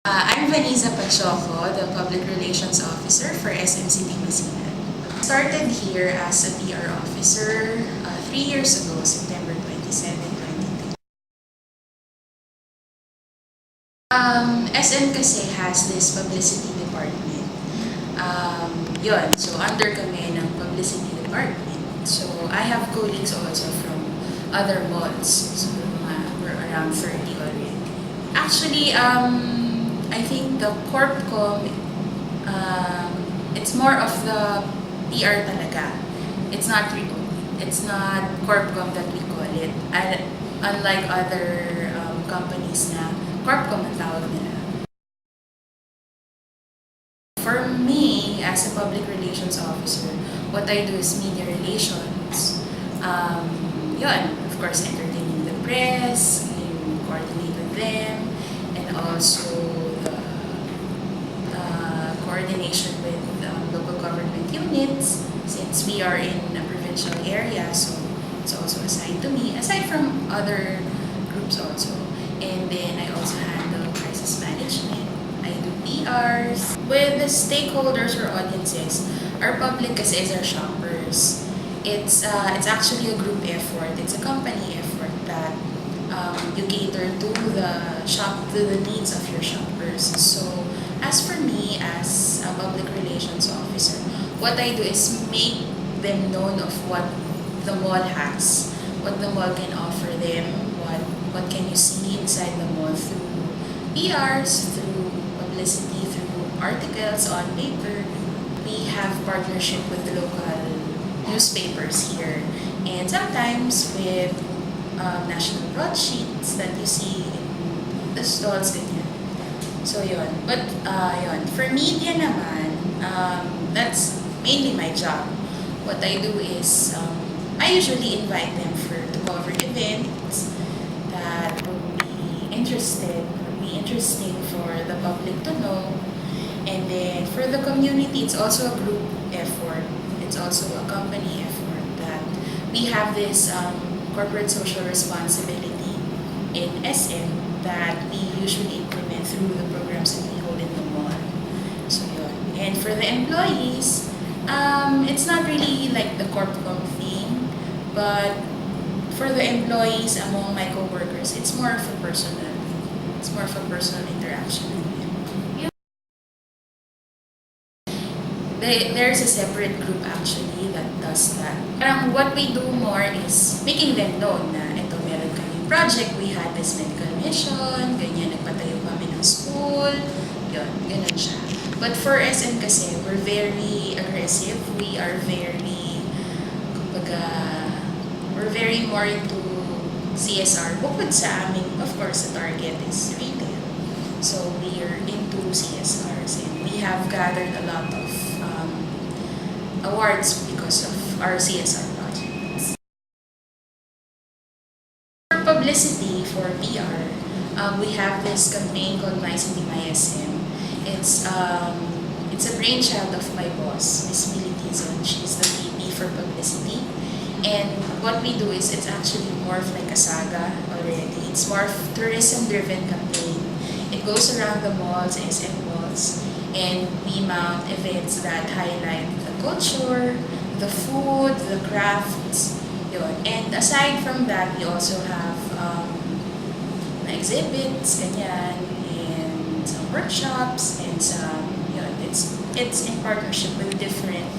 I'm Vaniza Pachoco, the Public Relations Officer for SMCT Masinag. Started here as a PR officer 3 years ago, September 27, 2010. SM kasi has this publicity department. So under kami ng publicity department. So I have colleagues also from other malls. So we're around 30 already. Actually, I think the Corpcom, it's more of the PR talaga. It's not Corpcom that we call it. Unlike other companies na Corpcom ang tawag nila. For me, as a public relations officer, what I do is media relations. Of course, entertaining the press, coordinate with them, and also coordination with local government units, since we are in a provincial area, so it's also assigned to me, aside from other groups also. And then I also handle crisis management. I do PRs. With the stakeholders or audiences, our public kasi is our shoppers. It's actually a group effort. It's a company effort that you cater to the needs of your shoppers. So as for me, as a public relations officer, what I do is make them known of what the mall has, what the mall can offer them, what can you see inside the mall through PRs, through publicity, through articles on paper. We have partnership with the local newspapers here, and sometimes with national broadsheets that you see in the stalls, ganyan. So yun. But for media naman, that's mainly my job. What I do is, I usually invite them to cover events that would be interesting for the public to know. And then for the community, it's also a group effort. It's also a company effort that we have this corporate social responsibility in SM that we usually implement through the programs that we hold in the mall. So yun. And for the employees, it's not really like the Corpcom thing, but for the employees among my coworkers, it's more of a personal interaction. There's a separate group actually that does that. Parang what we do more is making them know na ito, meron kaming project, we had this medical mission, ganyan, nagpatayo kami ng school, yun, ganun siya. But for SM kasi, we're very aggressive, we're very more into CSR. Bukod sa aming, of course, the target is retail. So we are into CSRs, and we have gathered a lot of awards because of our CSR projects. For publicity, for PR, we have this campaign called My City, My SM. It's a brainchild of my boss, Miss Millie Tizon. She's the VP for publicity. And what we do is, it's actually more of like a saga already. It's more of tourism-driven campaign. It goes around the malls, SM malls, and we mount events that highlight the culture, the food, the crafts, yun. And aside from that, we also have exhibits, ganyan, and some workshops, and some, yun, it's in partnership with different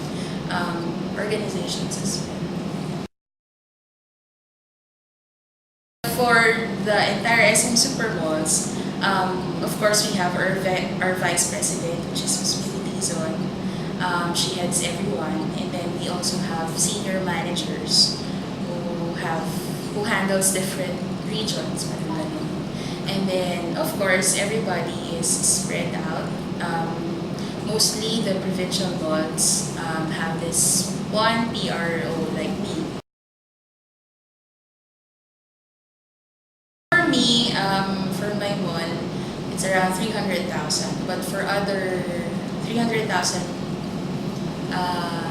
organizations as well. For the entire SM Super Malls, of course, we have our Vice President, which is Ms. Millie Tizon. She heads everyone. And then we also have senior managers who handles different regions. And then, of course, everybody is spread out. Mostly the provincial malls have this one PRO like me. For me, for my mall, it's around 300,000. But for other 300,000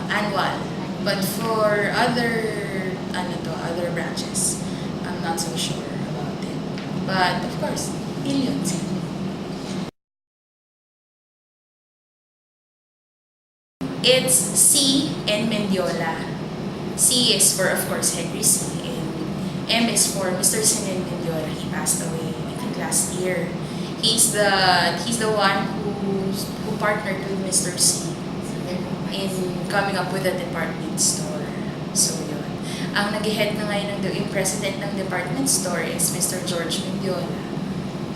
annual. But for other branches, I'm not so sure about it. But of course, millions. It's C and Mendiola. C is for, of course, Henry C. And M is for Mr. Sinin Mendiola. He passed away, I think, last year. He's the one who partnered with Mr. C in coming up with a department store. So, yun. Ang nag-head na ngayon yung president ng department store is Mr. George Mendiola.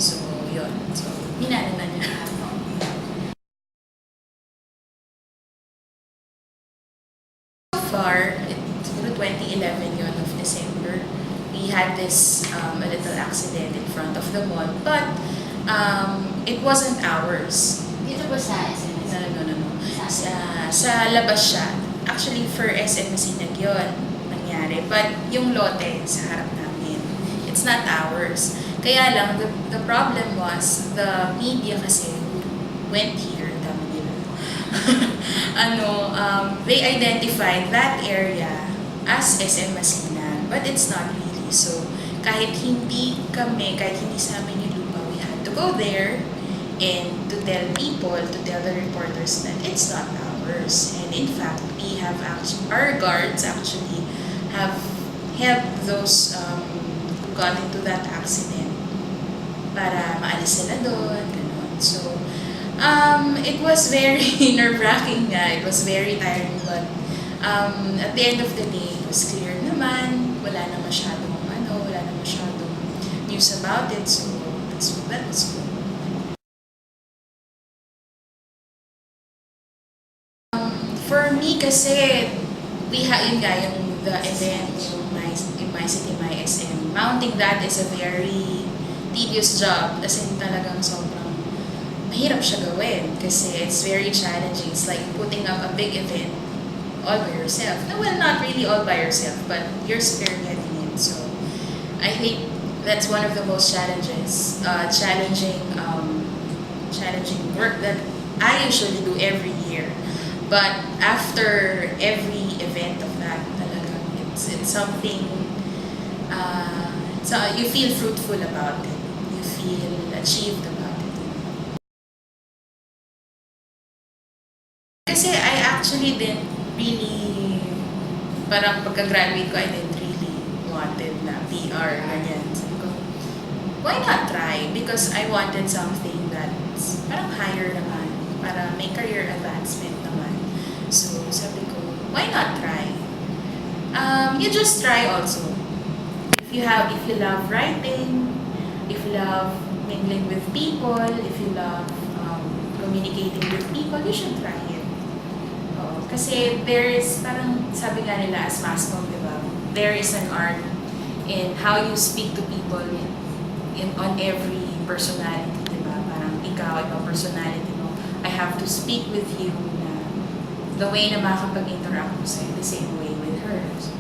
So, yun. So, minana na niya. So far, siguro 2011 yun of December, we had this a little accident in front of the mall, but it wasn't ours. Dito ba sa SMS? No. Sa labas siya. Actually, for SM Masinag yun nangyari. But yung lote sa harap namin, it's not ours. Kaya lang, the problem was, the media kasi went here, dami nila. They identified that area as SM Masinag, but it's not really. So, kahit hindi sa amin yung lupa, we had to go there and to tell people, to tell the reporters that it's not ours. And in fact, we have our guards actually have helped those who got into that accident para maalis sila doon, gano'n. So, it was very nerve-wracking nga. It was very tiring, but at the end of the day, it was clear naman. Wala na masyadong news about it. So, that was good. For me kasi, yun nga, the event, yung My City, My SM, mounting that is a very tedious job. As in talagang sobrang mahirap siya gawin kasi it's very challenging. It's like putting up a big event all by yourself. No, well, not really all by yourself, but you're spearheading it. So, I think that's one of the most challenging work that I usually do every year. But after every event of that, talagang it's something, so you feel fruitful about it. You feel achieved about it. Kasi I actually didn't really, parang pagka-graduate ko, I didn't really wanted na PR, ganyan. Sabi ko, why not try? Because I wanted something that's parang higher naman, para may career advancement naman. So, sabi ko, why not try? You just try also. If you love writing, if you love mingling with people, if you love communicating with people, you should try it. Kasi there is, parang sabi nga nila as mass com, diba? There is an art in how you speak to people on every personality, diba? Parang ikaw personality mo. I have to speak with you na the way na makakapag-interact ko sa'yo, the same way with her. So,